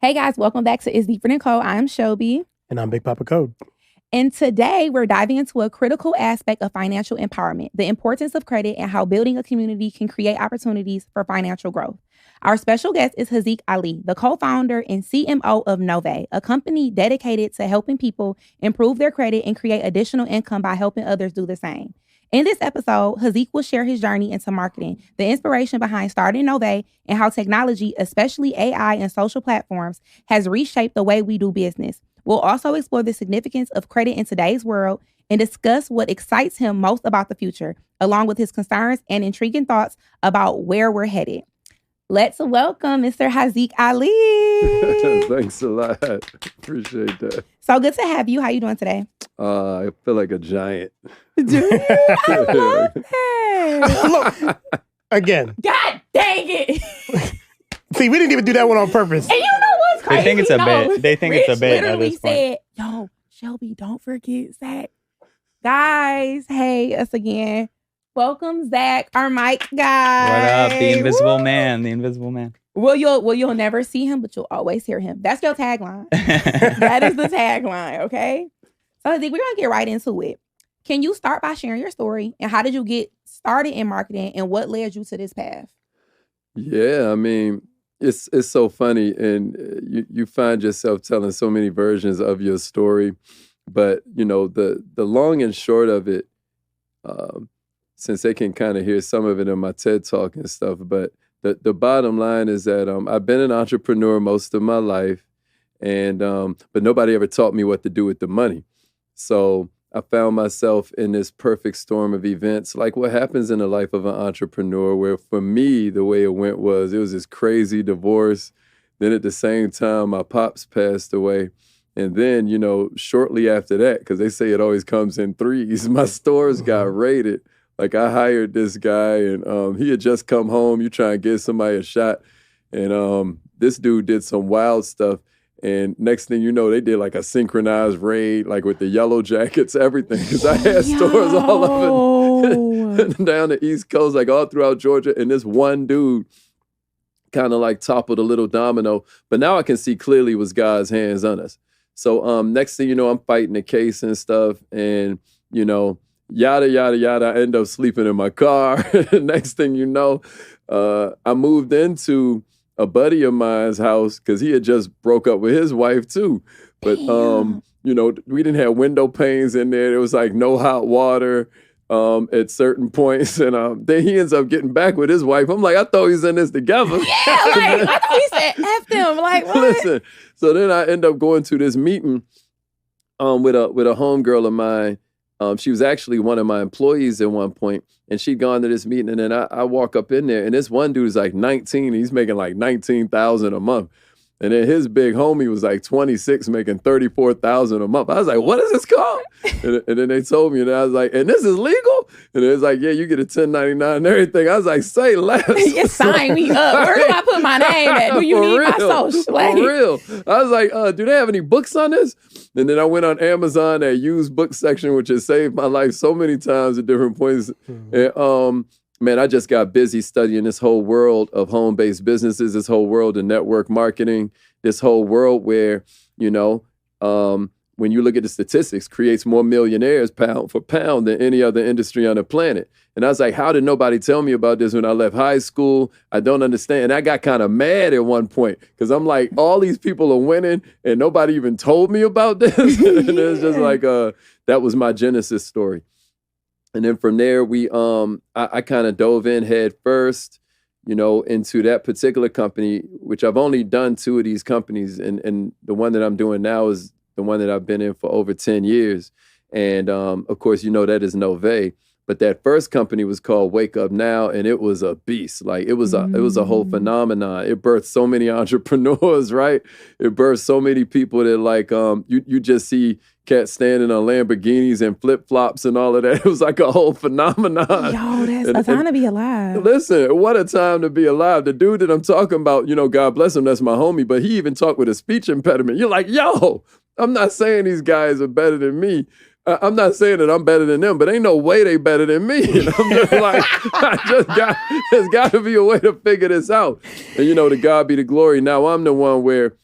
Hey guys, welcome back to It's Deeper Than Code. I'm Shelby. And I'm Big Papa Code. And today we're diving into a critical aspect of financial empowerment, the importance of credit and how building a community can create opportunities for financial growth. Our special guest is Haziq Ali, the co-founder and CMO of Nove, a company dedicated to helping people improve their credit and create additional income by helping others do the same. In this episode, Haziq will share his journey into marketing, the inspiration behind starting Nove, and how technology, especially AI and social platforms, has reshaped the way we do business. We'll also explore the significance of credit in today's world and discuss what excites him most about the future, along with his concerns and intriguing thoughts about where we're headed. Let's welcome Mr. Haziq Ali. Thanks a lot. Appreciate that. So good to have you. How you doing today? I feel like a giant. Do you? I love that. Look, again. God dang it. See, we didn't even do that one on purpose. And you know what's crazy? They think it's a bit. They think it's a bit at literally this point. said, yo, Shelby, don't forget Zach. Guys, hey, us again. Welcome, Zach, our mic guy. What up? The invisible man. The invisible man. Well, you'll never see him, but you'll always hear him. That's your tagline. That is the tagline, okay? So I think we're going to get right into it. Can you start by sharing your story and how did you get started in marketing and what led you to this path? Yeah, I mean, it's so funny, and you find yourself telling so many versions of your story. But, you know, the long and short of it, since they can kind of hear some of it in my TED Talk and stuff, but the bottom line is that I've been an entrepreneur most of my life, and but nobody ever taught me what to do with the money. So I found myself in this perfect storm of events, like what happens in the life of an entrepreneur, where for me, the way it was this crazy divorce. Then at the same time, my pops passed away. And then, you know, shortly after that, because they say it always comes in threes, my stores got raided. Like I hired this guy and he had just come home. You try and give somebody a shot. And this dude did some wild stuff. And next thing you know, they did like a synchronized raid, like with the yellow jackets, everything. Because I had stores all over down the East Coast, like all throughout Georgia. And this one dude kind of like toppled a little domino. But now I can see clearly it was God's hands on us. So next thing you know, I'm fighting the case and stuff. And, you know, yada, yada, yada. I end up sleeping in my car. Next thing you know, I moved into a buddy of mine's house because he had just broke up with his wife too. But, you know, we didn't have window panes in there. There was like no hot water at certain points. And then he ends up getting back with his wife. I'm like, I thought he was in this together. Yeah, like, I thought he said F them. Like, what? Listen, so then I end up going to this meeting with a homegirl of mine. She was actually one of my employees at one point, and she'd gone to this meeting, and then I walk up in there, and this one dude's like 19. He's making like $19,000 a month. And then his big homie was like 26, making $34,000 a month. I was like, what is this called? And then they told me, and I was like, and this is legal? And it was like, yeah, you get a 1099 and everything. I was like, say less. You sign me up. Where do I put my name at? Do you need my social? Like, for real. I was like, do they have any books on this? And then I went on Amazon, that used book section, which has saved my life so many times at different points. And, man, I just got busy studying this whole world of home-based businesses, this whole world of network marketing, this whole world where, you know, when you look at the statistics, creates more millionaires pound for pound than any other industry on the planet. And I was like, how did nobody tell me about this when I left high school? I don't understand. And I got kind of mad at one point because I'm like, all these people are winning and nobody even told me about this. And it's just like, that was my Genesis story. And then from there, I kind of dove in head first, you know, into that particular company, which I've only done 2 of these companies. And the one that I'm doing now is the one that I've been in for over 10 years. And of course, you know, that is Nove. But that first company was called Wake Up Now, and it was a beast. Like it was a whole phenomenon. It birthed so many entrepreneurs, right? It birthed so many people that like you just see cats standing on Lamborghinis and flip-flops and all of that. It was like a whole phenomenon. Yo, that's a time to be alive. Listen, what a time to be alive. The dude that I'm talking about, you know, God bless him, that's my homie, but he even talked with a speech impediment. You're like, yo, I'm not saying these guys are better than me. I'm not saying that I'm better than them, but ain't no way they better than me. And I'm just like, there's got to be a way to figure this out. And, you know, to God be the glory. Now I'm the one where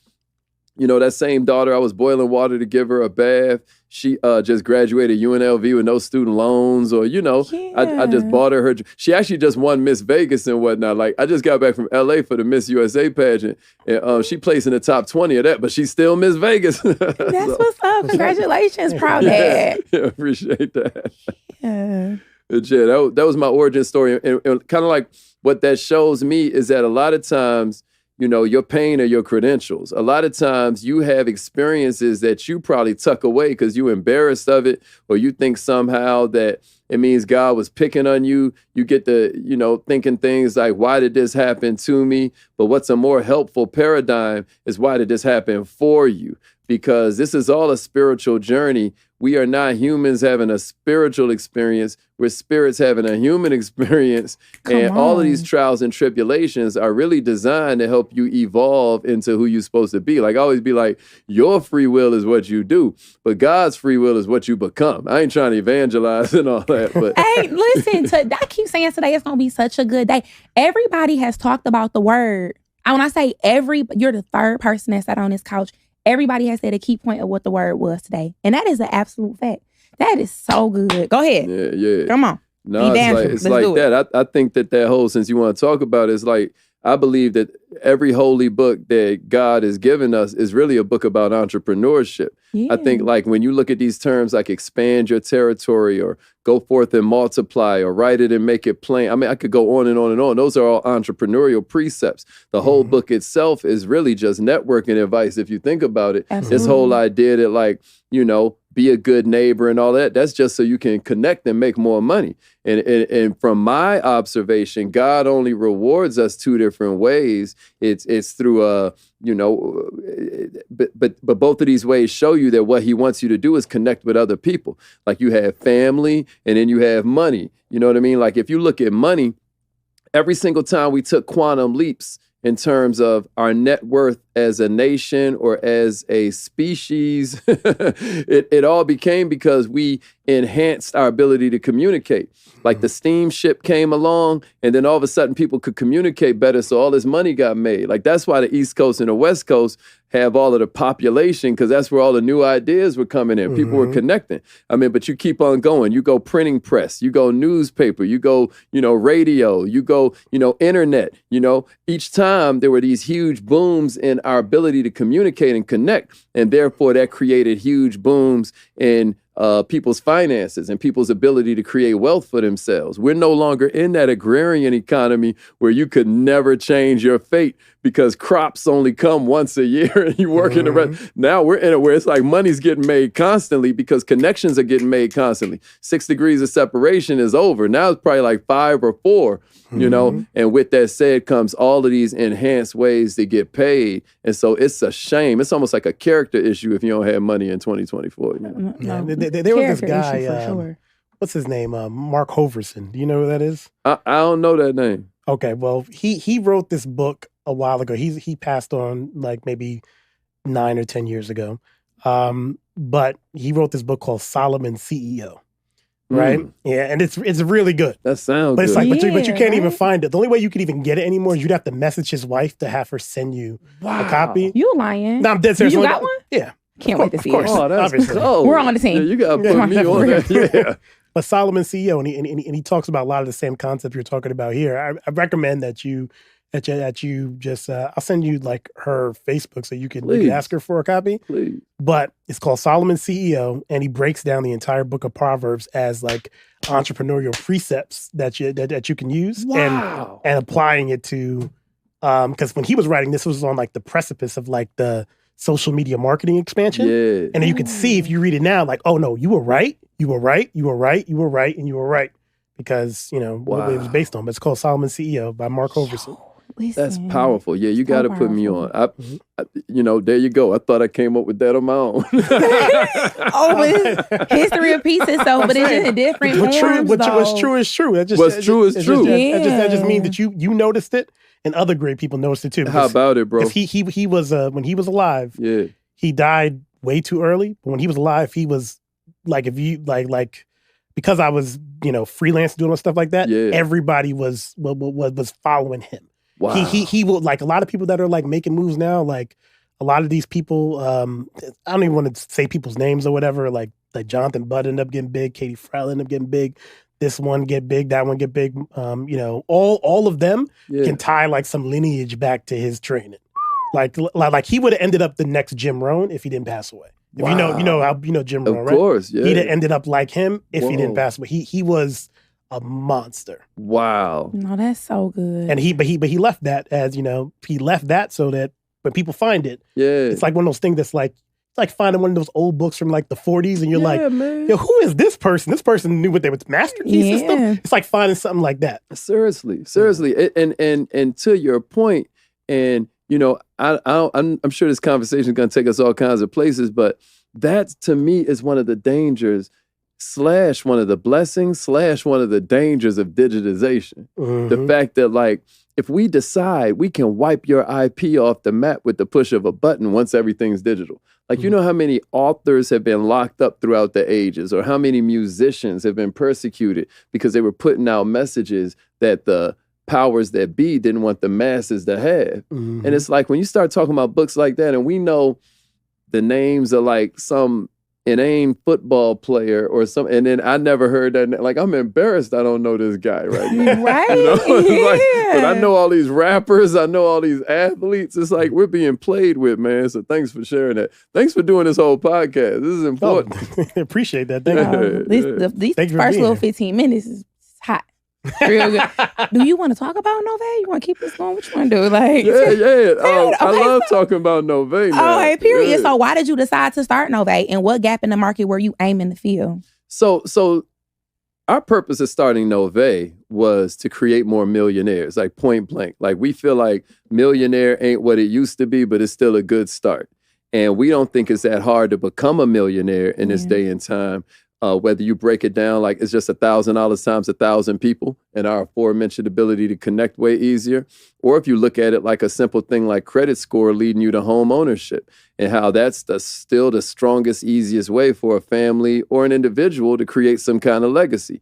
You know, that same daughter, I was boiling water to give her a bath. She just graduated UNLV with no student loans, or, you know, I just bought her. She actually just won Miss Vegas and whatnot. Like, I just got back from LA for the Miss USA pageant, and she placed in the top 20 of that, but she's still Miss Vegas. That's what's up. Congratulations, proud dad. Yeah, appreciate that. Yeah. Yeah, that was my origin story. And kind of like what that shows me is that a lot of times, you know, your pain are your credentials. A lot of times you have experiences that you probably tuck away because you're embarrassed of it, or you think somehow that it means God was picking on you. You get to, you know, thinking things like, why did this happen to me? But what's a more helpful paradigm is, why did this happen for you? Because this is all a spiritual journey. We are not humans having a spiritual experience. We're spirits having a human experience. And all of these trials and tribulations are really designed to help you evolve into who you're supposed to be. Like, I always be like, your free will is what you do, but God's free will is what you become. I ain't trying to evangelize and all that. But hey, listen, I keep saying today it's going to be such a good day. Everybody has talked about the word. And when I say you're the third person that sat on this couch. Everybody has said a key point of what the word was today. And that is an absolute fact. That is so good. Go ahead. Yeah. Come on. No, it's like that. I think that whole, since you want to talk about it, it's like, I believe that every holy book that God has given us is really a book about entrepreneurship. Yeah. I think, like, when you look at these terms like expand your territory, or go forth and multiply, or write it and make it plain. I mean, I could go on and on and on. Those are all entrepreneurial precepts. The whole book itself is really just networking advice, if you think about it. Absolutely. This whole idea that, like, you know, be a good neighbor and all that, that's just so you can connect and make more money. And from my observation, God only rewards us two different ways. It's through you know, but both of these ways show you that what he wants you to do is connect with other people. Like, you have family, and then you have money. You know what I mean? Like, if you look at money, every single time we took quantum leaps in terms of our net worth as a nation or as a species, it all became because we enhanced our ability to communicate. Like, the steamship came along, and then all of a sudden people could communicate better, so all this money got made. Like, that's why the East Coast and the West Coast have all of the population, because that's where all the new ideas were coming in. People were connecting. I mean, but you keep on going. You go printing press, you go newspaper, you go, you know, radio, you go, you know, internet. You know, each time there were these huge booms in our ability to communicate and connect, and therefore that created huge booms in people's finances and people's ability to create wealth for themselves. We're no longer in that agrarian economy where you could never change your fate because crops only come once a year and you work in the rest. Now we're in it where it's like money's getting made constantly because connections are getting made constantly. 6 degrees of separation is over. Now it's probably like 5 or 4, you know? And with that said comes all of these enhanced ways to get paid. And so it's a shame. It's almost like a character issue if you don't have money in 2024. You know? Yeah, there was this guy, what's his name? Mark Hoverson. Do you know who that is? I don't know that name. Okay, well, he wrote this book a while ago. He passed on like maybe 9 or 10 years ago. But he wrote this book called Solomon CEO. Right? Yeah, and it's really good. That sounds But it's good. like, but you can't even find it. The only way you could even get it anymore is you'd have to message his wife to have her send you a copy. You lying? No, I'm dead serious. You got one? Yeah. Can't wait to see it. Oh, that's Obviously. cold. We're on the team. Yeah, you got to put me on that. Yeah. But Solomon CEO, and he talks about a lot of the same concepts you're talking about here. I recommend that you just I'll send you like her Facebook so you can ask her for a copy. Please. But it's called Solomon CEO, and he breaks down the entire book of Proverbs as like entrepreneurial precepts that you can use and applying it to because when he was writing this was on like the precipice of like the social media marketing expansion. Yeah. And then you can see if you read it now, like, oh no, you were right, and you were right. Because, you know, what it was based on. But it's called Solomon CEO by Mark Hoverson. Listen, that's powerful. Yeah, you got to put me on. I, you know, there you go. I thought I came up with that on my own. But history repeats itself, but it's just in different forms. What's true is true. What's true is true. That just means that you noticed it, and other great people noticed it too. How about it, bro? He was when he was alive. Yeah, he died way too early. But when he was alive, he was like because I was freelance doing stuff like that. Yeah. Everybody was following him. Wow. He will, like a lot of people that are like making moves now, like a lot of these people, I don't even want to say people's names or whatever, like Jonathan Budd ended up getting big, Katie Frell ended up getting big, this one get big, that one get big. All of them can tie like some lineage back to his training. Like he would have ended up the next Jim Rohn if he didn't pass away. If you know Jim Rohn, right? Of course, yeah. He'd have ended up like him if he didn't pass away. He was a monster. Wow. No, that's so good. And he left that as, he left that so that when people find it, it's like one of those things that's like, it's like finding one of those old books from like the 40s and you're like, man. Yo, who is this person? This person knew what they were, Master Key System? It's like finding something like that. Seriously. And to your point, and I'm sure this conversation is going to take us all kinds of places, but that to me is one of the dangers / one of the blessings / one of the dangers of digitization. The fact that like, if we decide we can wipe your IP off the map with the push of a button once everything's digital. Like, you know how many authors have been locked up throughout the ages, or how many musicians have been persecuted because they were putting out messages that the powers that be didn't want the masses to have. And it's like, when you start talking about books like that, and we know the names of like some inane football player or something, and then I never heard that. Like, I'm embarrassed I don't know this guy right now. Right. But I know all these rappers, I know all these athletes. It's like we're being played with, man. So thanks for sharing that. Thanks for doing this whole podcast. This is important. I appreciate that. Thank you. These first little 15 minutes is hot. Real good. Do you want to talk about Nove? You want to keep this going? What you want to do? Like, I love talking about Nove now. Oh, hey, period. Yeah. So why did you decide to start Nove, and what gap in the market were you aiming to fill? So our purpose of starting Nove was to create more millionaires, like point blank. Like, we feel like millionaire ain't what it used to be, but it's still a good start. And we don't think it's that hard to become a millionaire in this day and time. Whether you break it down like it's just $1,000 times 1,000 people and our aforementioned ability to connect way easier, or if you look at it like a simple thing like credit score leading you to home ownership, and how that's still the strongest, easiest way for a family or an individual to create some kind of legacy.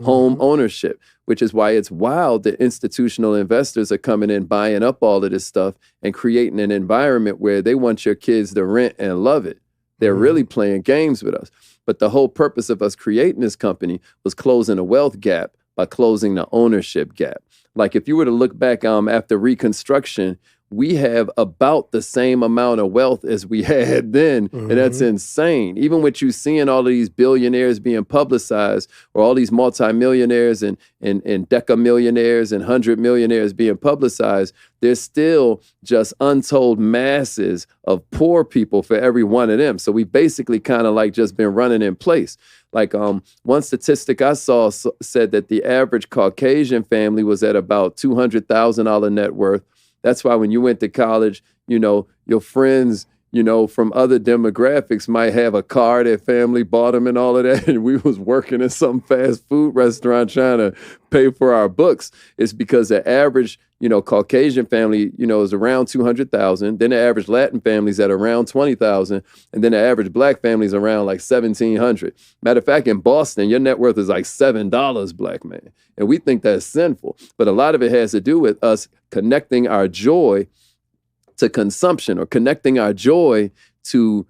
Home ownership, which is why it's wild that institutional investors are coming in, buying up all of this stuff and creating an environment where they want your kids to rent and love it. They're really playing games with us. But the whole purpose of us creating this company was closing a wealth gap by closing the ownership gap. Like, if you were to look back after Reconstruction, we have about the same amount of wealth as we had then. And that's insane. Even with you seeing all of these billionaires being publicized, or all these multimillionaires and decamillionaires and 100-millionaires being publicized, there's still just untold masses of poor people for every one of them. So we basically kind of like just been running in place. Like, one statistic I saw said that the average Caucasian family was at about $200,000 net worth. That's why when you went to college, your friends, from other demographics might have a car, their family bought them and all of that. And we was working in some fast food restaurant trying to pay for our books. It's because the average, Caucasian family, is around 200,000. Then the average Latin family is at around 20,000. And then the average Black family is around like 1,700. Matter of fact, in Boston, your net worth is like $7, Black man. And we think that's sinful. But a lot of it has to do with us connecting our joy to consumption, or connecting our joy to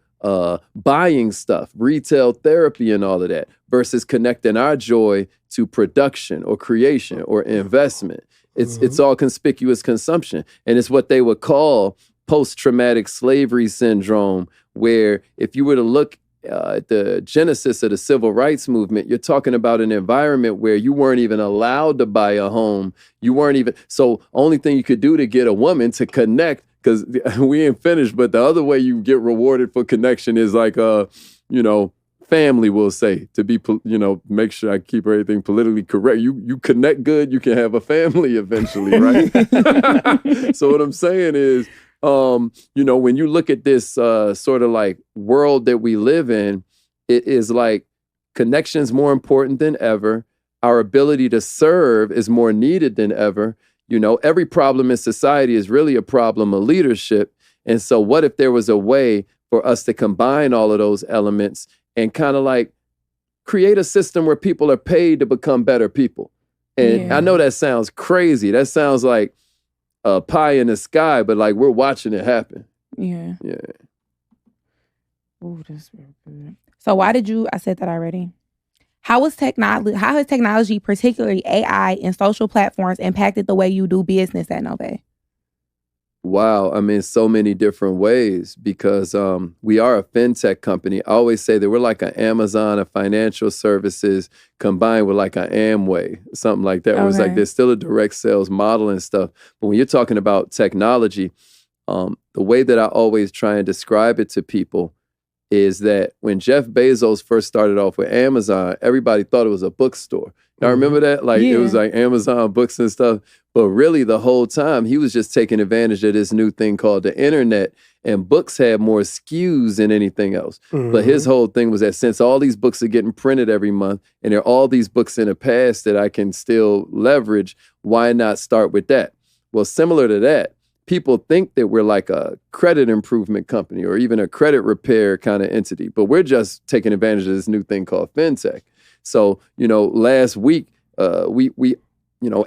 buying stuff, retail therapy and all of that, versus connecting our joy to production or creation or investment. It's all conspicuous consumption. And it's what they would call post-traumatic slavery syndrome, where if you were to look at the genesis of the civil rights movement, you're talking about an environment where you weren't even allowed to buy a home. So only thing you could do to get a woman to connect, because we ain't finished, but the other way you get rewarded for connection is like, family will say, to be, make sure I keep everything politically correct. You connect good, you can have a family eventually, right? So what I'm saying is, when you look at this sort of like world that we live in, it is like connection's more important than ever. Our ability to serve is more needed than ever. Every problem in society is really a problem of leadership. And so what if there was a way for us to combine all of those elements and kind of like create a system where people are paid to become better people? And I know that sounds crazy. That sounds like pie in the sky, but like we're watching it happen. Yeah. Yeah. Ooh, that's real good. So I said that already. How has technology, particularly AI and social platforms, impacted the way you do business at Nove? Wow. I mean, so many different ways because we are a fintech company. I always say that we're like an Amazon of financial services combined with like an Amway, something like that. Where it's like there's still a direct sales model and stuff. But when you're talking about technology, the way that I always try and describe it to people is that when Jeff Bezos first started off with Amazon, everybody thought it was a bookstore. Now, remember that? Like, it was like Amazon books and stuff. But really, the whole time, he was just taking advantage of this new thing called the internet. And books had more SKUs than anything else. But his whole thing was that since all these books are getting printed every month, and there are all these books in the past that I can still leverage, why not start with that? Well, similar to that, people think that we're like a credit improvement company or even a credit repair kind of entity, but we're just taking advantage of this new thing called fintech. So, last week, we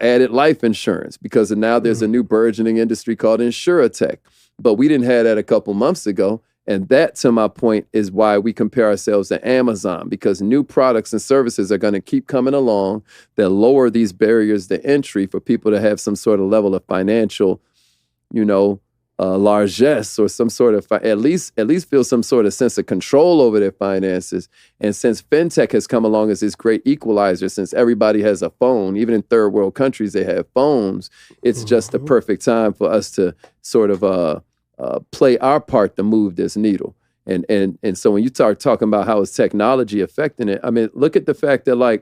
added life insurance because now there's a new burgeoning industry called insurtech, but we didn't have that a couple months ago. And that, to my point, is why we compare ourselves to Amazon, because new products and services are going to keep coming along that lower these barriers to entry for people to have some sort of level of financial largesse or some sort of, at least feel some sort of sense of control over their finances. And since fintech has come along as this great equalizer, since everybody has a phone, even in third world countries, they have phones, it's just the perfect time for us to sort of play our part to move this needle. And so when you start talking about how is technology affecting it, I mean, look at the fact that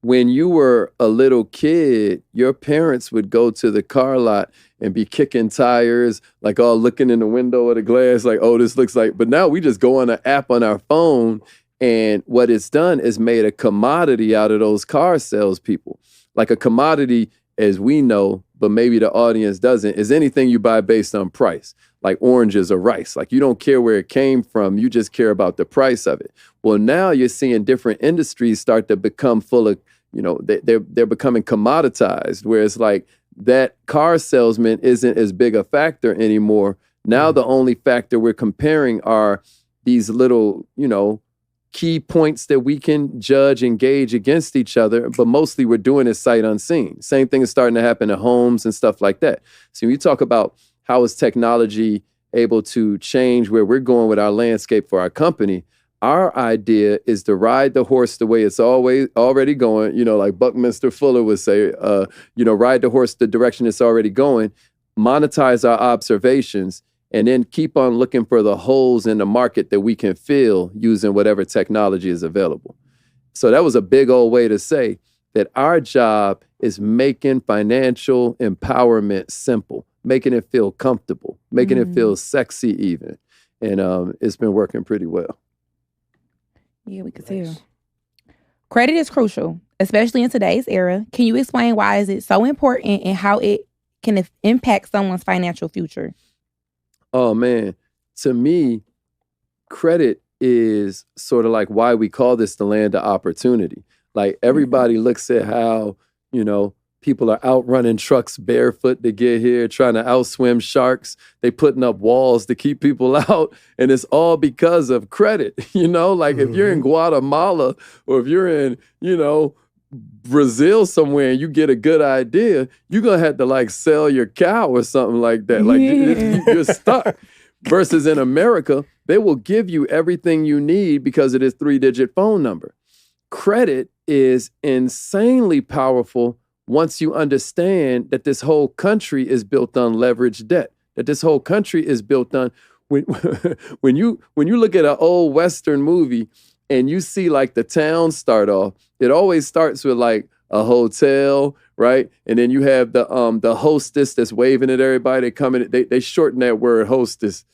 when you were a little kid, your parents would go to the car lot and be kicking tires, like all looking in the window of the glass, like, oh, this looks like, but now we just go on an app on our phone. And what it's done is made a commodity out of those car salespeople. Like a commodity, as we know, but maybe the audience doesn't, is anything you buy based on price, like oranges or rice. Like you don't care where it came from, you just care about the price of it. Well, now you're seeing different industries start to become full of, they're becoming commoditized, where it's like that car salesman isn't as big a factor anymore. Now the only factor we're comparing are these little, key points that we can judge and gauge against each other, but mostly we're doing it sight unseen. Same thing is starting to happen in homes and stuff like that. So when you talk about how is technology able to change where we're going with our landscape for our company, our idea is to ride the horse the way it's always already going, like Buckminster Fuller would say, ride the horse the direction it's already going, monetize our observations, and then keep on looking for the holes in the market that we can fill using whatever technology is available. So that was a big old way to say that our job is making financial empowerment simple, making it feel comfortable, making it feel sexy even. And it's been working pretty well. Yeah, we could tell. Credit is crucial, especially in today's era. Can you explain why is it so important and how it can impact someone's financial future? Oh, man. To me, credit is sort of like why we call this the land of opportunity. Like everybody looks at how, people are outrunning trucks barefoot to get here, trying to outswim sharks. They putting up walls to keep people out. And it's all because of credit. If you're in Guatemala or if you're in, Brazil somewhere and you get a good idea, you're going to have to sell your cow or something like that. You're stuck. Versus in America, they will give you everything you need because of this 3-digit phone number. Credit is insanely powerful once you understand that this whole country is built on leveraged debt, that this whole country is built on, when you look at an old Western movie and you see the town start off, it always starts with a hotel, right? And then you have the hostess that's waving at everybody. They come in, they shorten that word hostess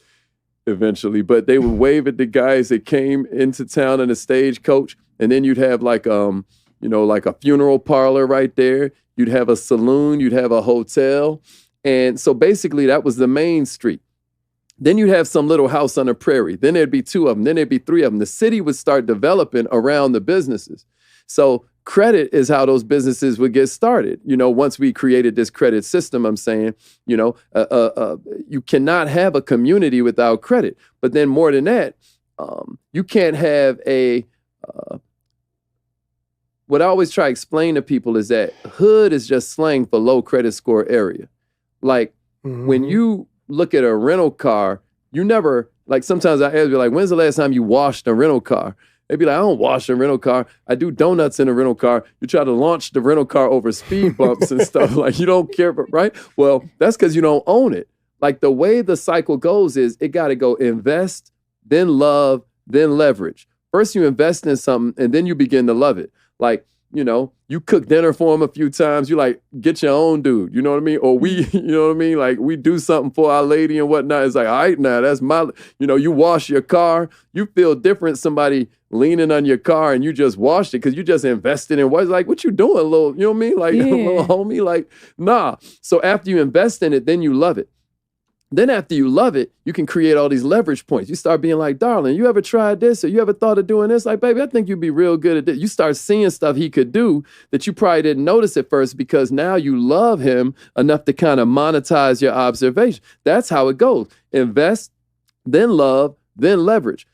eventually, but they would wave at the guys that came into town in a stagecoach. And then you'd have a funeral parlor right there. You'd have a saloon, you'd have a hotel. And so basically that was the main street. Then you'd have some little house on the prairie. Then there'd be 2 of them. Then there'd be 3 of them. The city would start developing around the businesses. So credit is how those businesses would get started. Once we created this credit system, I'm saying, you cannot have a community without credit. But then more than that, you can't have what I always try to explain to people is that hood is just slang for low credit score area. Like when you look at a rental car, you never, like sometimes I ask you, like, when's the last time you washed a rental car? They'd be like, I don't wash a rental car. I do donuts in a rental car. You try to launch the rental car over speed bumps and stuff. Like, you don't care, right? Well, that's because you don't own it. Like, the way the cycle goes is it got to go invest, then love, then leverage. First, you invest in something, and then you begin to love it. Like, you cook dinner for them a few times. You like, get your own dude. You know what I mean? Or we, you know what I mean? Like, we do something for our lady and whatnot. It's like, all right, now that's my, you wash your car. You feel different. Somebody leaning on your car and you just washed it because you just invested in what? Like, what you doing, little, you know what I mean? Like, little homie, like, nah. So after you invest in it, then you love it. Then after you love it, you can create all these leverage points. You start being like, darling, you ever tried this? Or you ever thought of doing this? Like, baby, I think you'd be real good at this. You start seeing stuff he could do that you probably didn't notice at first because now you love him enough to kind of monetize your observation. That's how it goes. Invest, then love, then leverage.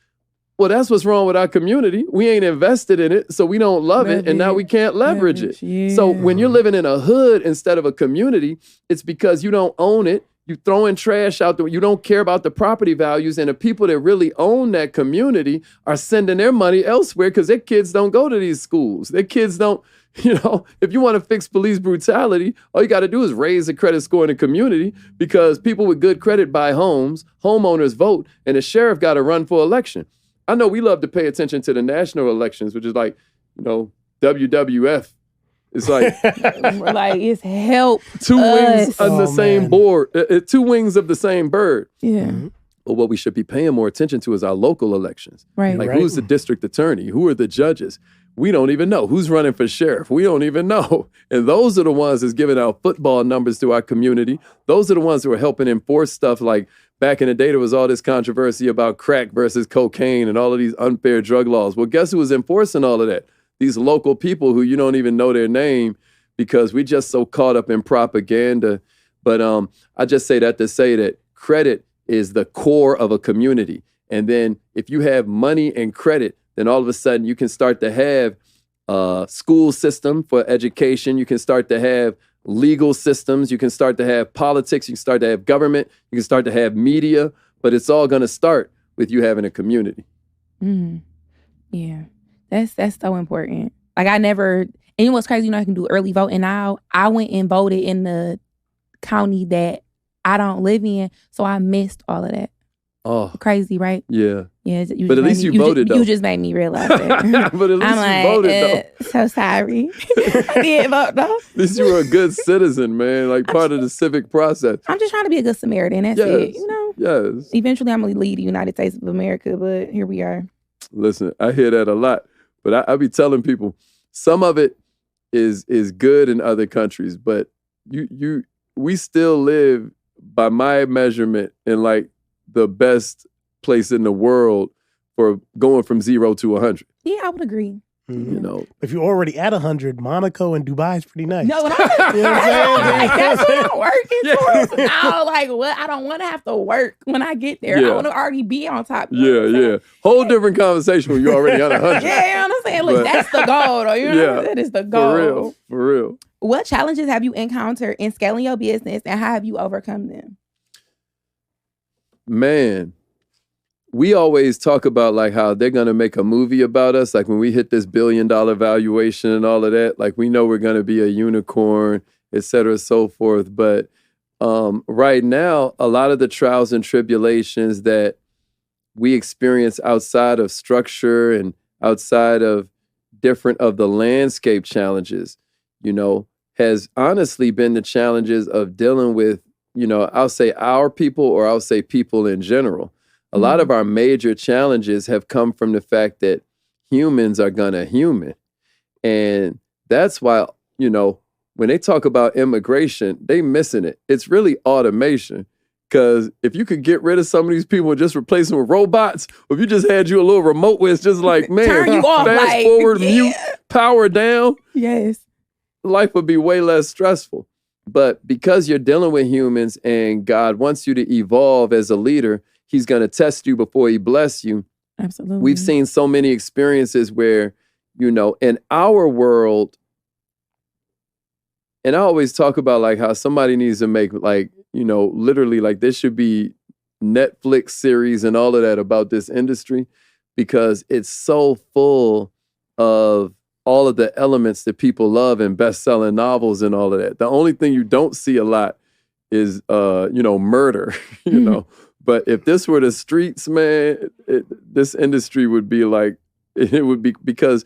Well, that's what's wrong with our community. We ain't invested in it, so we don't love it, and now we can't leverage it. Yeah. So when you're living in a hood instead of a community, it's because you don't own it. You throwing trash out there. You don't care about the property values. And the people that really own that community are sending their money elsewhere because their kids don't go to these schools. Their kids don't, if you want to fix police brutality, all you got to do is raise the credit score in the community because people with good credit buy homes, homeowners vote, and the sheriff got to run for election. I know we love to pay attention to the national elections, which is like, WWF. It's like, it's help. Two wings on the same board, 2 wings of the same bird. Yeah. But what we should be paying more attention to is our local elections. Right. Like, who's the district attorney? Who are the judges? We don't even know. Who's running for sheriff? We don't even know. And those are the ones that's giving out football numbers to our community. Those are the ones who are helping enforce stuff like back in the day, there was all this controversy about crack versus cocaine and all of these unfair drug laws. Well, guess who was enforcing all of that? These local people who you don't even know their name because we just so caught up in propaganda. But I just say that to say that credit is the core of a community. And then if you have money and credit, then all of a sudden you can start to have a school system for education. You can start to have legal systems. You can start to have politics. You can start to have government. You can start to have media. But it's all going to start with you having a community. Yeah. That's so important. Like, I never, and you know what's crazy? I can do early voting now. I went and voted in the county that I don't live in, so I missed all of that. Oh. Crazy, right? Yeah. Yeah. But at least you voted, though. You just made me realize that. But at least you voted, though. So sorry. I did vote, though. At least you were a good citizen, man, like part of the civic process. I'm just trying to be a good Samaritan. That's it, Yes. Eventually, I'm going to lead the United States of America, but here we are. Listen, I hear that a lot. But I be telling people, some of it is good in other countries, but we still live, by my measurement, in like the best place in the world for going from 0 to 100. Yeah, I would agree. Mm-hmm. If you're already at 100, Monaco and Dubai is pretty nice. No, you know what I'm saying? That's what I'm working towards. Now, like, I don't want to have to work when I get there. I want to already be on top. Yeah. Whole different conversation when you're already at 100. Yeah, you know what I'm saying? Look, that's the goal, though. You know that is the goal. For real. What challenges have you encountered in scaling your business, and how have you overcome them? Man, we always talk about like how they're going to make a movie about us. Like when we hit this $1 billion valuation and all of that, like we know we're going to be a unicorn, et cetera, so forth. But right now, a lot of the trials and tribulations that we experience outside of structure and outside of different of the landscape challenges, has honestly been the challenges of dealing with, I'll say our people, or I'll say people in general. A lot of our major challenges have come from the fact that humans are gonna human. And that's why, when they talk about immigration, they missing it. It's really automation. Because if you could get rid of some of these people and just replace them with robots, or if you just had you a little remote where it's just like, man, Turn you off, fast like, forward, yeah. mute, power down, Yes. life would be way less stressful. But because you're dealing with humans and God wants you to evolve as a leader, he's going to test you before he bless you. Absolutely. We've seen so many experiences where, you know, in our world, and I always talk about like how somebody needs to make like, you know, literally like there should be Netflix series and all of that about this industry because it's so full of all of the elements that people love in best-selling novels and all of that. The only thing you don't see a lot is, you know, murder, you know. But if this were the streets, man, this industry would be like, it would be because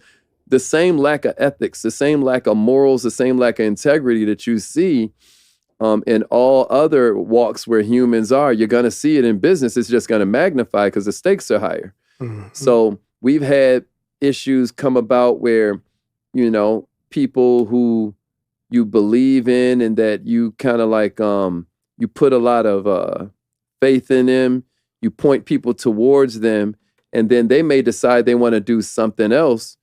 the same lack of ethics, the same lack of morals, the same lack of integrity that you see in all other walks where humans are, you're going to see it in business. It's just going to magnify because the stakes are higher. Mm-hmm. So we've had issues come about where, you know, people who you believe in and that you kind of like, you put a lot of faith in them, you point people towards them, and then they may decide they want to do something else.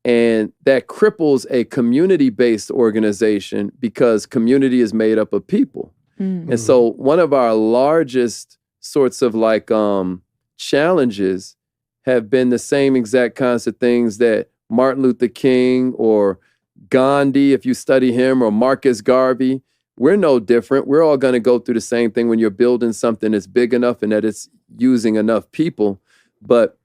And that cripples a community-based organization because community is made up of people. Mm-hmm. And so one of our largest sorts of like challenges have been the same exact kinds of things that Martin Luther King or Gandhi, if you study him, or Marcus Garvey, we're no different. We're all going to go through the same thing when you're building something that's big enough and that it's using enough people. But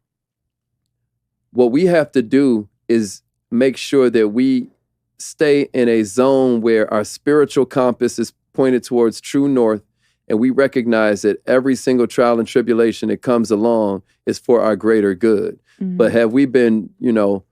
what we have to do is make sure that we stay in a zone where our spiritual compass is pointed towards true north, and we recognize that every single trial and tribulation that comes along is for our greater good. Mm-hmm. But have we been, you know,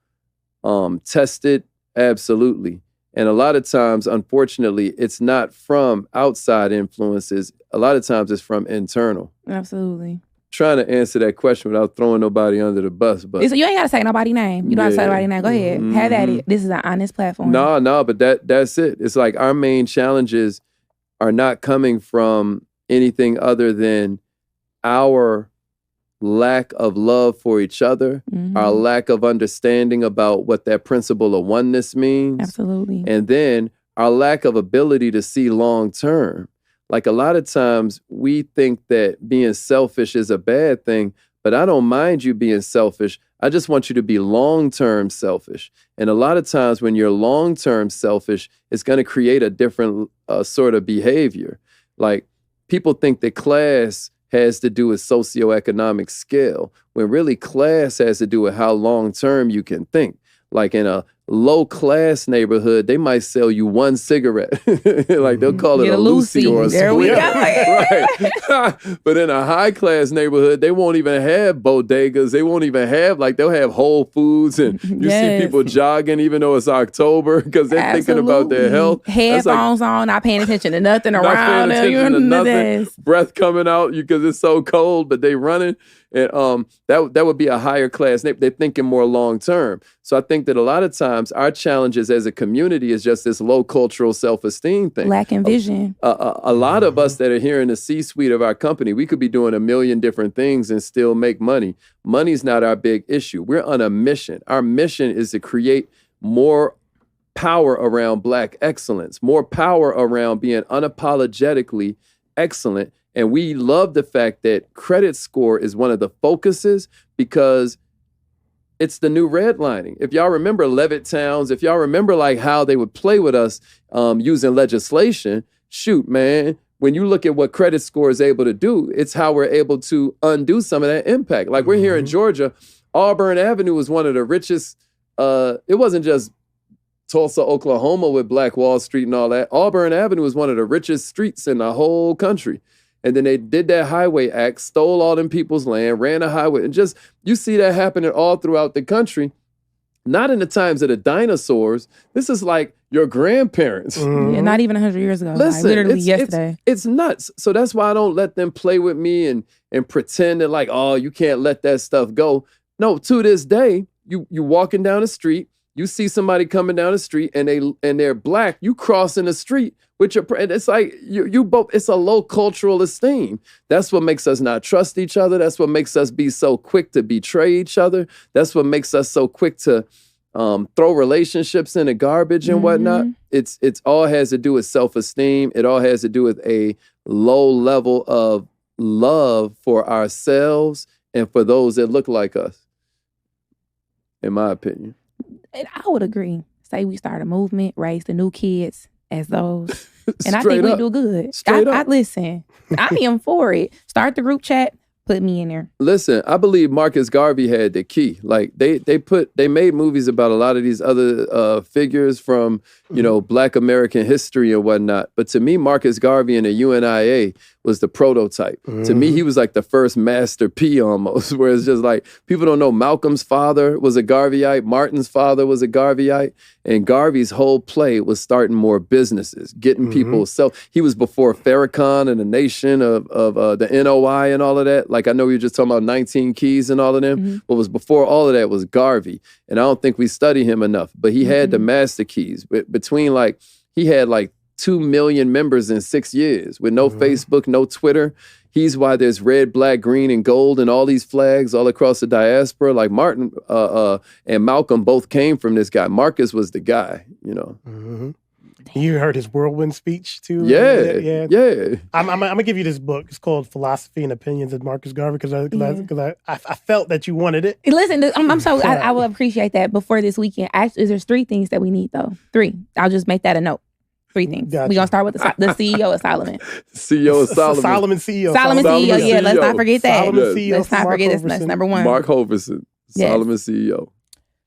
tested? Absolutely. And a lot of times, unfortunately, it's not from outside influences. A lot of times it's from internal. Absolutely. Trying to answer that question without throwing nobody under the bus. But so you ain't got to say nobody's name. You don't have to say nobody's name. Go ahead. Mm-hmm. Have at it. This is an honest platform. No, but that's it. It's like our main challenges are not coming from anything other than our lack of love for each other, mm-hmm. our lack of understanding about what that principle of oneness means. Absolutely. And then our lack of ability to see long term. Like a lot of times we think that being selfish is a bad thing, but I don't mind you being selfish. I just want you to be long-term selfish. And a lot of times when you're long-term selfish, it's going to create a different sort of behavior. Like people think that class has to do with socioeconomic scale, when really class has to do with how long-term you can think. Like in a low-class neighborhood, they might sell you one cigarette. Like they'll call it a Lucy or a there split. We go. Right. But in a high-class neighborhood, they won't even have bodegas. They won't even have, like, they'll have Whole Foods, and you see people jogging even though it's October because they're thinking about their health. Headphones on, not paying attention to nothing around them. To nothing. Breath coming out because it's so cold, but they running. And that would be a higher class. They're thinking more long term. So I think that a lot of times our challenges as a community is just this low cultural self-esteem thing. Lacking vision. A lot of us that are here in the C-suite of our company, we could be doing a million different things and still make money. Money's not our big issue. We're on a mission. Our mission is to create more power around Black excellence, more power around being unapologetically excellent. And we love the fact that credit score is one of the focuses because it's the new redlining. If y'all remember Levittowns, if y'all remember like how they would play with us using legislation, shoot, man, when you look at what credit score is able to do, it's how we're able to undo some of that impact. Like we're here in Georgia, Auburn Avenue was one of the richest, it wasn't just Tulsa, Oklahoma with Black Wall Street and all that. Auburn Avenue was one of the richest streets in the whole country. And then they did that highway act, stole all them people's land, ran a highway. And just, you see that happening all throughout the country. Not in the times of the dinosaurs. This is like your grandparents. Mm-hmm. Yeah, not even 100 years ago. Listen, like literally yesterday. It's nuts. So that's why I don't let them play with me and pretend that like, oh, you can't let that stuff go. No, to this day, you walking down the street You see somebody coming down the street and they're black, you crossing the street with your, and it's like you both, it's a low cultural esteem. That's what makes us not trust each other. That's what makes us be so quick to betray each other. That's what makes us so quick to throw relationships in the garbage and whatnot. It's all has to do with self-esteem. It all has to do with a low level of love for ourselves and for those that look like us, in my opinion. I would agree. Say we start a movement, raise the new kids as those. And I think we do good. I listen, I am for it. Start the group chat, put me in there. Listen, I believe Marcus Garvey had the key. Like they made movies about a lot of these other figures from, Black American history and whatnot. But to me, Marcus Garvey and the UNIA was the prototype. To me, he was like the first Master P almost, where it's just like, people don't know Malcolm's father was a Garveyite, Martin's father was a Garveyite, and Garvey's whole play was starting more businesses, getting people he was before Farrakhan and the Nation of the NOI and all of that. Like, I know you were just talking about 19 Keys and all of them, but was before all of that was Garvey. And I don't think we study him enough, but he had the master keys. Between he had 2 million members in 6 years with no Facebook, no Twitter. He's why there's red, black, green, and gold and all these flags all across the diaspora. Like Martin and Malcolm both came from this guy. Marcus was the guy, You heard his whirlwind speech too? Yeah. I'm gonna give you this book. It's called Philosophy and Opinions of Marcus Garvey because I felt that you wanted it. Listen, I will appreciate that. Before this weekend, there's 3 things that we need though. 3. I'll just make that a note. 3 things. Gotcha. We're gonna start with the CEO of Solomon. CEO of Solomon. Solomon CEO. Solomon CEO. Yeah, let's not forget that. Solomon CEO. Let's not forget that's number 1. Mark Hoverson. Solomon CEO.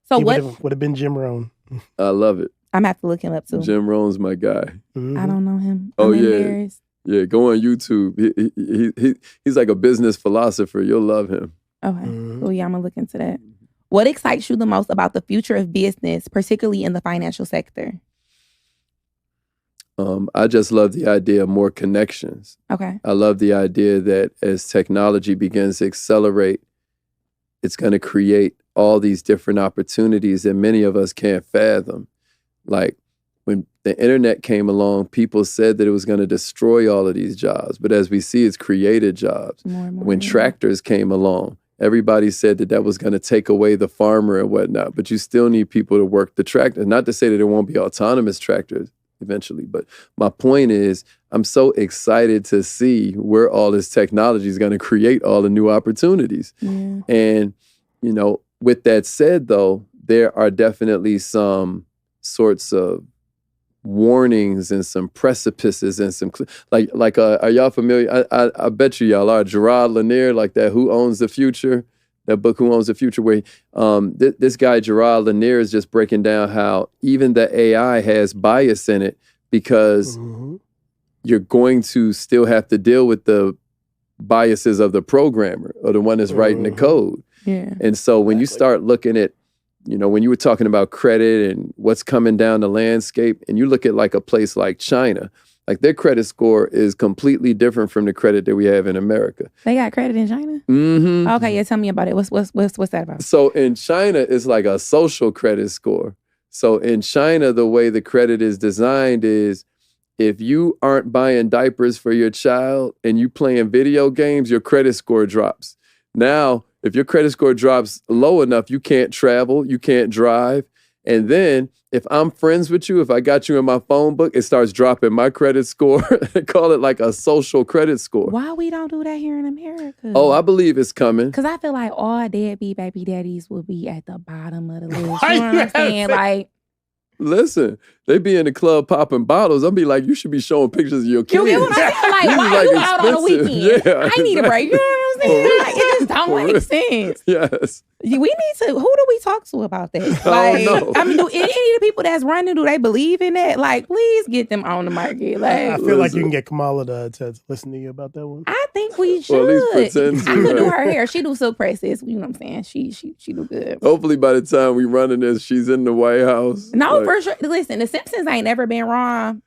So he what would have been Jim Rohn. I love it. I'm gonna have to look him up too. Jim Rohn's my guy. I don't know him. I'm embarrassed. Yeah, go on YouTube. He's like a business philosopher. You'll love him. Okay. Well, yeah, I'm gonna look into that. What excites you the most about the future of business, particularly in the financial sector? I just love the idea of more connections. Okay. I love the idea that as technology begins to accelerate, it's going to create all these different opportunities that many of us can't fathom. Like when the internet came along, people said that it was going to destroy all of these jobs. But as we see, it's created jobs. More, when tractors came along, everybody said that was going to take away the farmer and whatnot. But you still need people to work the tractor. Not to say that there won't be autonomous tractors eventually. But my point is, I'm so excited to see where all this technology is going to create all the new opportunities. Yeah. And, with that said, though, there are definitely some sorts of warnings and some precipices and some, are y'all familiar? I bet y'all are. Gerard Lanier, like that Who Owns the Future? That book, Who Owns the Future, where this guy, Gerard Lanier, is just breaking down how even the AI has bias in it because you're going to still have to deal with the biases of the programmer or the one that's writing the code. Yeah. And so when you start looking at, when you were talking about credit and what's coming down the landscape, and you look at like a place like China, like their credit score is completely different from the credit that we have in America. They got credit in China? Mm-hmm. Okay, yeah, tell me about it. What's that about? So in China, it's like a social credit score. So in China, the way the credit is designed is if you aren't buying diapers for your child and you playing video games, your credit score drops. Now, if your credit score drops low enough, you can't travel, you can't drive. And then if I'm friends with you, if I got you in my phone book, it starts dropping my credit score. They call it like a social credit score. Why we don't do that here in America? Oh, I believe it's coming. Because I feel like all deadbeat baby daddies will be at the bottom of the list. You know what I'm saying? Like, listen, they be in the club popping bottles. I'll be like, you should be showing pictures of your kids. You get what I'm saying? Like, why you out on the weekend? Yeah, I need a break. You know what I'm saying? Like, it just don't make sense. Yes. We need to, who do we talk to about that? Like, I mean, do any of the people that's running, do they believe in that? Like, please get them on the market. Like, I feel like you can get Kamala to listen to you about that one. I think we should. Or at least pretend to. I could do her hair. She do silk presses. You know what I'm saying? She do good. Hopefully by the time we running this, she's in the White House. No, for sure. Listen, the Simpsons ain't never been wrong.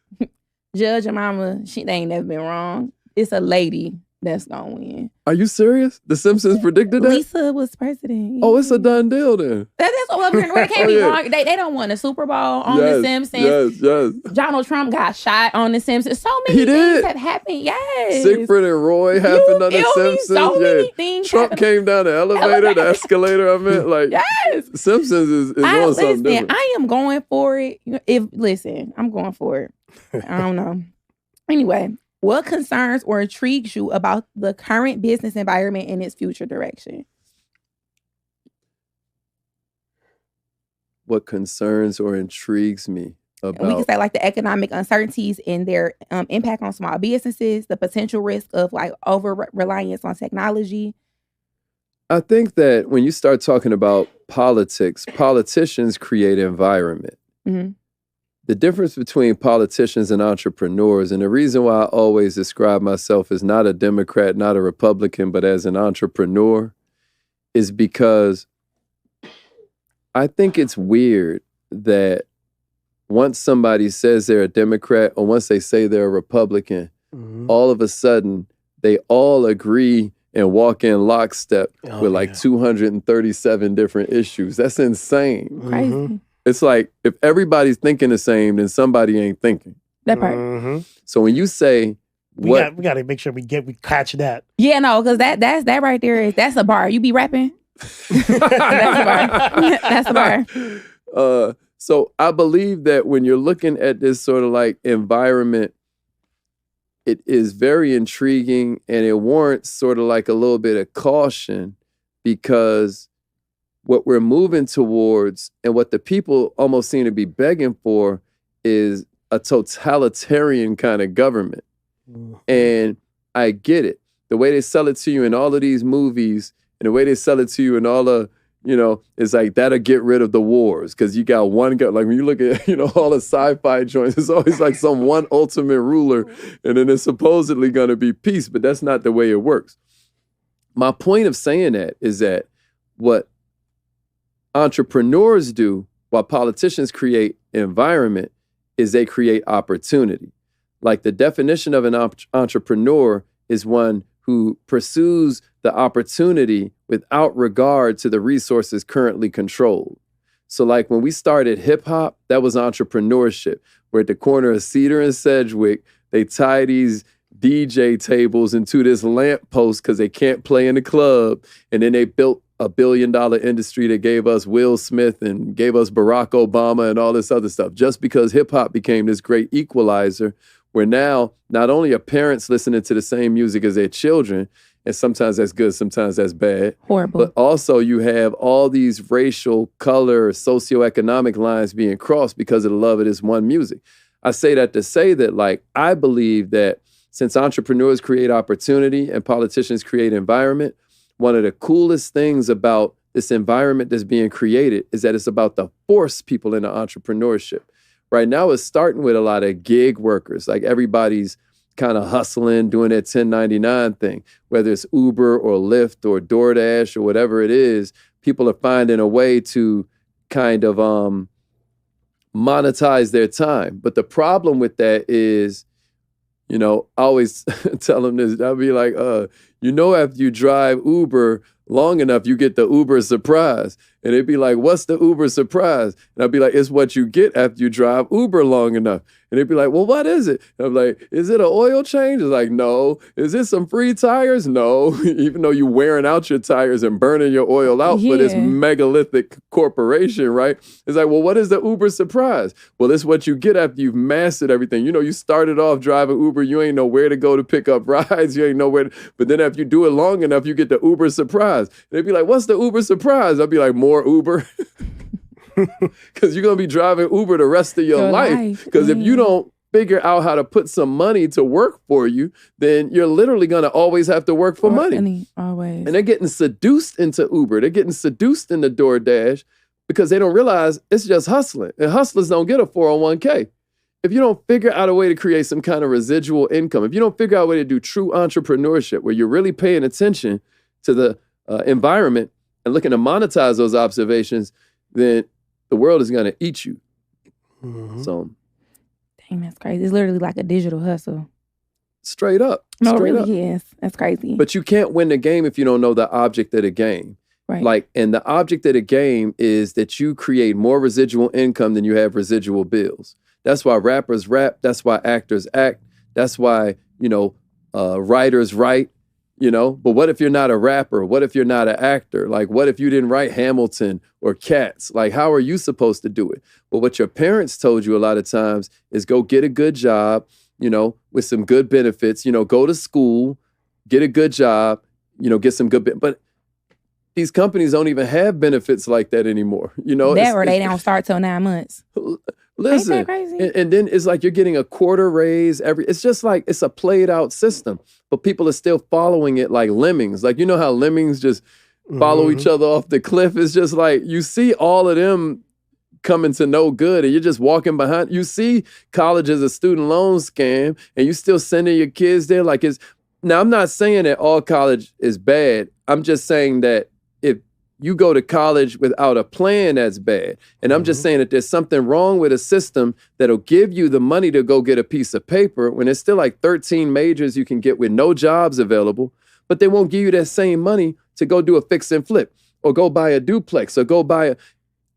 Judge and Mama, they ain't never been wrong. It's a lady that's gonna win. Are you serious? The Simpsons predicted that? Lisa was president. Oh, it's a done deal then. That's what they can't be wrong. They don't win a Super Bowl on The Simpsons. Yes. Donald Trump got shot on The Simpsons. So many things have happened. Yes. Siegfried and Roy happened on The Simpsons. So many things. Trump came down the elevator, the escalator. I meant yes. Simpsons is on something different. I am going for it. I'm going for it. I don't know. Anyway, what concerns or intrigues you about the current business environment and its future direction? What concerns or intrigues me about... We can say like the economic uncertainties and their impact on small businesses, the potential risk of like over-reliance on technology. I think that when you start talking about politics, politicians create environment. Mm-hmm. The difference between politicians and entrepreneurs, and the reason why I always describe myself as not a Democrat, not a Republican, but as an entrepreneur, is because I think it's weird that once somebody says they're a Democrat or once they say they're a Republican, all of a sudden they all agree and walk in lockstep with like 237 different issues. That's insane. Crazy. It's like if everybody's thinking the same, then somebody ain't thinking. That part. So when you say we got to make sure we catch that. Yeah, no, because that right there that's a bar. You be rapping. That's a bar. So I believe that when you're looking at this sort of like environment, it is very intriguing and it warrants sort of like a little bit of caution because what we're moving towards and what the people almost seem to be begging for is a totalitarian kind of government. And I get it. The way they sell it to you in all of these movies and the way they sell it to you in all the, it's like that'll get rid of the wars because you got one guy. Like when you look at, all the sci-fi joints, it's always like some one ultimate ruler and then it's supposedly going to be peace, but that's not the way it works. My point of saying that is that what entrepreneurs do while politicians create environment is they create opportunity. Like the definition of an entrepreneur is one who pursues the opportunity without regard to the resources currently controlled. So like when we started hip hop, that was entrepreneurship. We're at the corner of Cedar and Sedgwick. They tie these DJ tables into this lamp post because they can't play in the club. And then they built $1 billion industry that gave us Will Smith and gave us Barack Obama and all this other stuff, just because hip hop became this great equalizer where now not only are parents listening to the same music as their children, and sometimes that's good, sometimes that's bad. Horrible. But also you have all these racial, color, socioeconomic lines being crossed because of the love of this one music. I say that to say that, like, I believe that since entrepreneurs create opportunity and politicians create environment, one of the coolest things about this environment that's being created is that it's about to force people into entrepreneurship. Right now, it's starting with a lot of gig workers. Like everybody's kind of hustling, doing that 1099 thing, whether it's Uber or Lyft or DoorDash or whatever it is. People are finding a way to kind of monetize their time. But the problem with that is, I always tell them this. I'll be like, after you drive Uber long enough, you get the Uber surprise. And they'd be like, what's the Uber surprise? And I'd be like, it's what you get after you drive Uber long enough. And they'd be like, well, what is it? And I'm like, is it an oil change? It's like, no. Is it some free tires? No. Even though you're wearing out your tires and burning your oil out for this megalithic corporation, right? It's like, well, what is the Uber surprise? Well, it's what you get after you've mastered everything. You started off driving Uber. You ain't know where to go to pick up rides. You ain't know where to, but then after you do it long enough, you get the Uber surprise. And they'd be like, what's the Uber surprise? I'd be like, more Uber. Because you're going to be driving Uber the rest of your life. Because if you don't figure out how to put some money to work for you, then you're literally going to always have to work for money. Always. And they're getting seduced into Uber. They're getting seduced into DoorDash because they don't realize it's just hustling. And hustlers don't get a 401k. If you don't figure out a way to create some kind of residual income, if you don't figure out a way to do true entrepreneurship where you're really paying attention to the environment and looking to monetize those observations, then the world is going to eat you. So, dang, that's crazy. It's literally like a digital hustle. Straight up. No, it Straight up. really is. That's crazy. But you can't win the game if you don't know the object of the game. Right. Like, and the object of the game is that you create more residual income than you have residual bills. That's why rappers rap. That's why actors act. That's why, writers write, But what if you're not a rapper? What if you're not an actor? Like, what if you didn't write Hamilton or Cats? Like, how are you supposed to do it? But what your parents told you a lot of times is go get a good job, with some good benefits, go to school, get a good job, get some good, but these companies don't even have benefits like that anymore. They don't start till 9 months. Listen, Ain't that crazy? And then it's like you're getting a quarter raise it's just like it's a played out system, but people are still following it like lemmings. Like, how lemmings just follow each other off the cliff? It's just like you see all of them coming to no good and you're just walking behind. You see college as a student loan scam and you still sending your kids there like it's. Now, I'm not saying that all college is bad. I'm just saying that if you go to college without a plan, that's bad. And I'm just saying that there's something wrong with a system that'll give you the money to go get a piece of paper when it's still like 13 majors you can get with no jobs available, but they won't give you that same money to go do a fix and flip or go buy a duplex or go buy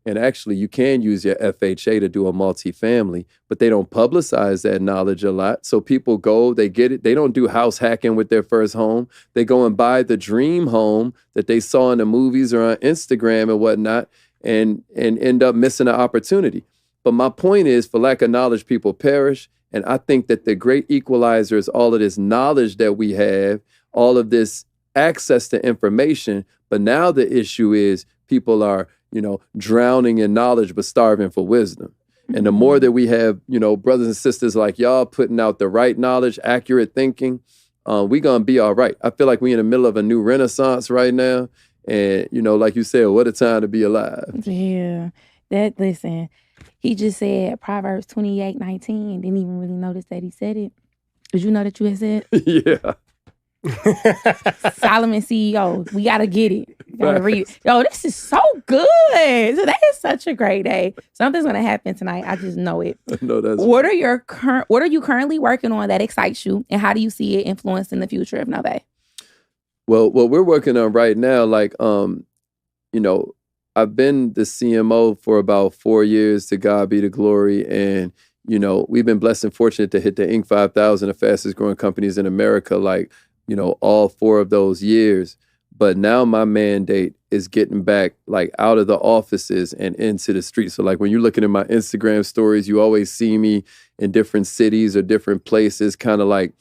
and actually you can use your FHA to do a multifamily, but they don't publicize that knowledge a lot. So people go, they get it. They don't do house hacking with their first home. They go and buy the dream home that they saw in the movies or on Instagram and whatnot and end up missing an opportunity. But my point is, for lack of knowledge, people perish. And I think that the great equalizer is all of this knowledge that we have, all of this access to information. But now the issue is people are drowning in knowledge, but starving for wisdom. And the more that we have, brothers and sisters like y'all putting out the right knowledge, accurate thinking, we're going to be all right. I feel like we're in the middle of a new renaissance right now. And, like you said, what a time to be alive. Yeah. Listen, he just said Proverbs 28:19. Didn't even really notice that he said it. Did you know that you had said? Yeah. Solomon CEO. We got to get it. Gotta read it. Yo, this is so good. So that is such a great day. Something's gonna happen tonight. I just know it. No, that's what are you currently working on that excites you, and how do you see it influencing the future of Nove? Well, what we're working on right now, like I've been the CMO for about 4 years, to God be the glory, and we've been blessed and fortunate to hit the Inc. 5000, the fastest growing companies in America, like all 4 of those years. But now my mandate is getting back like out of the offices and into the streets. So like when you're looking at my Instagram stories, you always see me in different cities or different places, kind of like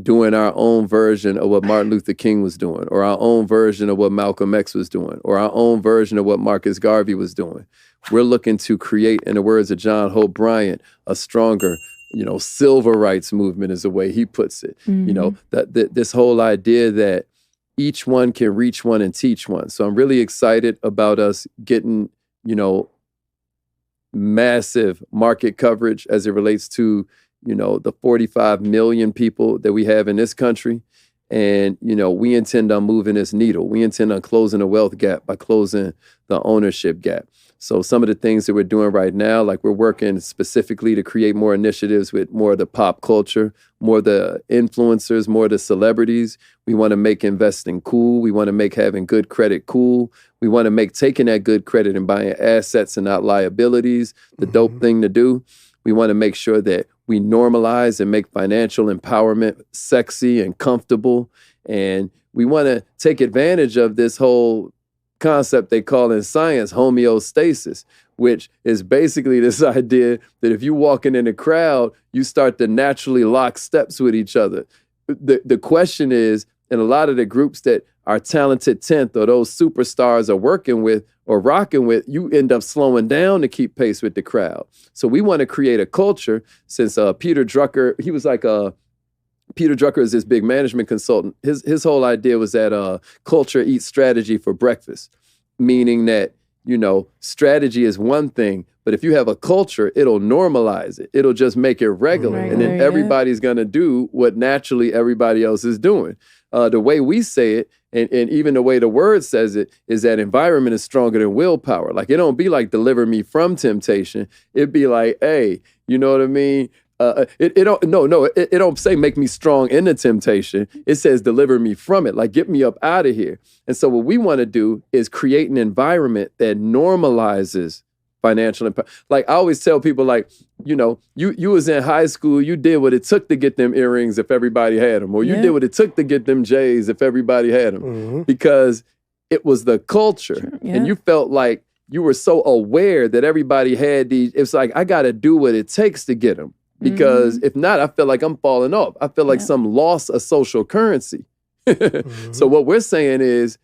doing our own version of what Martin Luther King was doing, or our own version of what Malcolm X was doing, or our own version of what Marcus Garvey was doing. We're looking to create, in the words of John Hope Bryant, a stronger, civil rights movement is the way he puts it. That this whole idea that each one can reach one and teach one. So I'm really excited about us getting, massive market coverage as it relates to, the 45 million people that we have in this country. And, we intend on moving this needle. We intend on closing the wealth gap by closing the ownership gap. So some of the things that we're doing right now, like we're working specifically to create more initiatives with more of the pop culture, more of the influencers, more of the celebrities. We want to make investing cool. We want to make having good credit cool. We want to make taking that good credit and buying assets and not liabilities the dope thing to do. We want to make sure that we normalize and make financial empowerment sexy and comfortable. And we want to take advantage of this whole concept they call in science homeostasis, which is basically this idea that if you're walking in a crowd, you start to naturally lock steps with each other. The question is, in a lot of the groups that our talented 10th or those superstars are working with or rocking with, you end up slowing down to keep pace with the crowd. So we want to create a culture, since Peter Drucker, he was like Peter Drucker is this big management consultant. His whole idea was that culture eats strategy for breakfast, meaning that, strategy is one thing, but if you have a culture, it'll normalize it. It'll just make it regular. And then everybody's going to do what naturally everybody else is doing. The way we say it, and even the way the word says it, is that environment is stronger than willpower. Like, it don't be like deliver me from temptation. It'd be like, hey, you know what I mean? It don't say make me strong in the temptation. It says deliver me from it, like get me up out of here. And so what we want to do is create an environment that normalizes financial impact. Like I always tell people, like, you know, you was in high school, you did what it took to get them earrings if everybody had them, or you did what it took to get them J's if everybody had them, because it was the culture, and you felt like you were so aware that everybody had these. It's like, I got to do what it takes to get them, because if not, I feel like I'm falling off. I feel like some loss of social currency. So what we're saying is,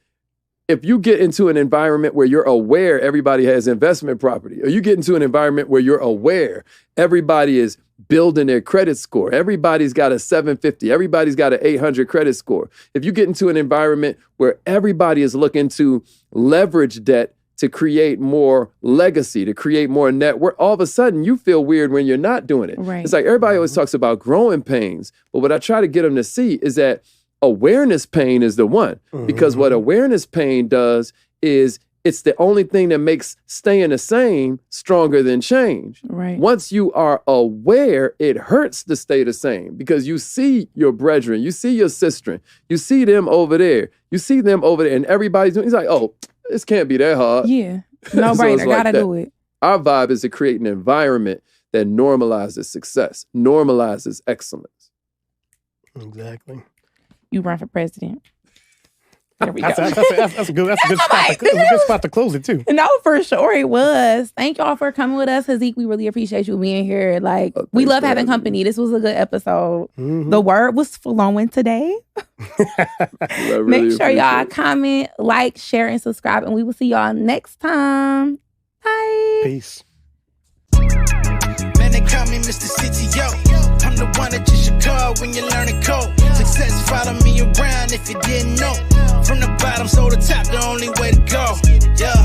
if you get into an environment where you're aware everybody has investment property, or you get into an environment where you're aware everybody is building their credit score, everybody's got a 750, everybody's got an 800 credit score. If you get into an environment where everybody is looking to leverage debt to create more legacy, to create more network, all of a sudden you feel weird when you're not doing it. Right. It's like everybody always talks about growing pains, but what I try to get them to see is that awareness pain is the one. Because what awareness pain does is it's the only thing that makes staying the same stronger than change. Right. Once you are aware, it hurts to stay the same, because you see your brethren, you see your sister, you see them over there, and everybody's doing, he's like, oh, this can't be that hard. Yeah. No brainer. So gotta do it. Our vibe is to create an environment that normalizes success, normalizes excellence. Exactly. You run for president. There we go. That's a good spot to close it too. No, for sure it was. Thank y'all for coming with us, Haziq. We really appreciate you being here. Like, we love having company. This was a good episode. The word was flowing today. Make sure y'all comment, like, share, and subscribe, and we will see y'all next time. Bye. Peace. Man, they call me Mr. CTO. I'm the one that you should call when you're learning code. Success follow me around if you didn't know. From the bottom, so the top, the only way to go. Yeah.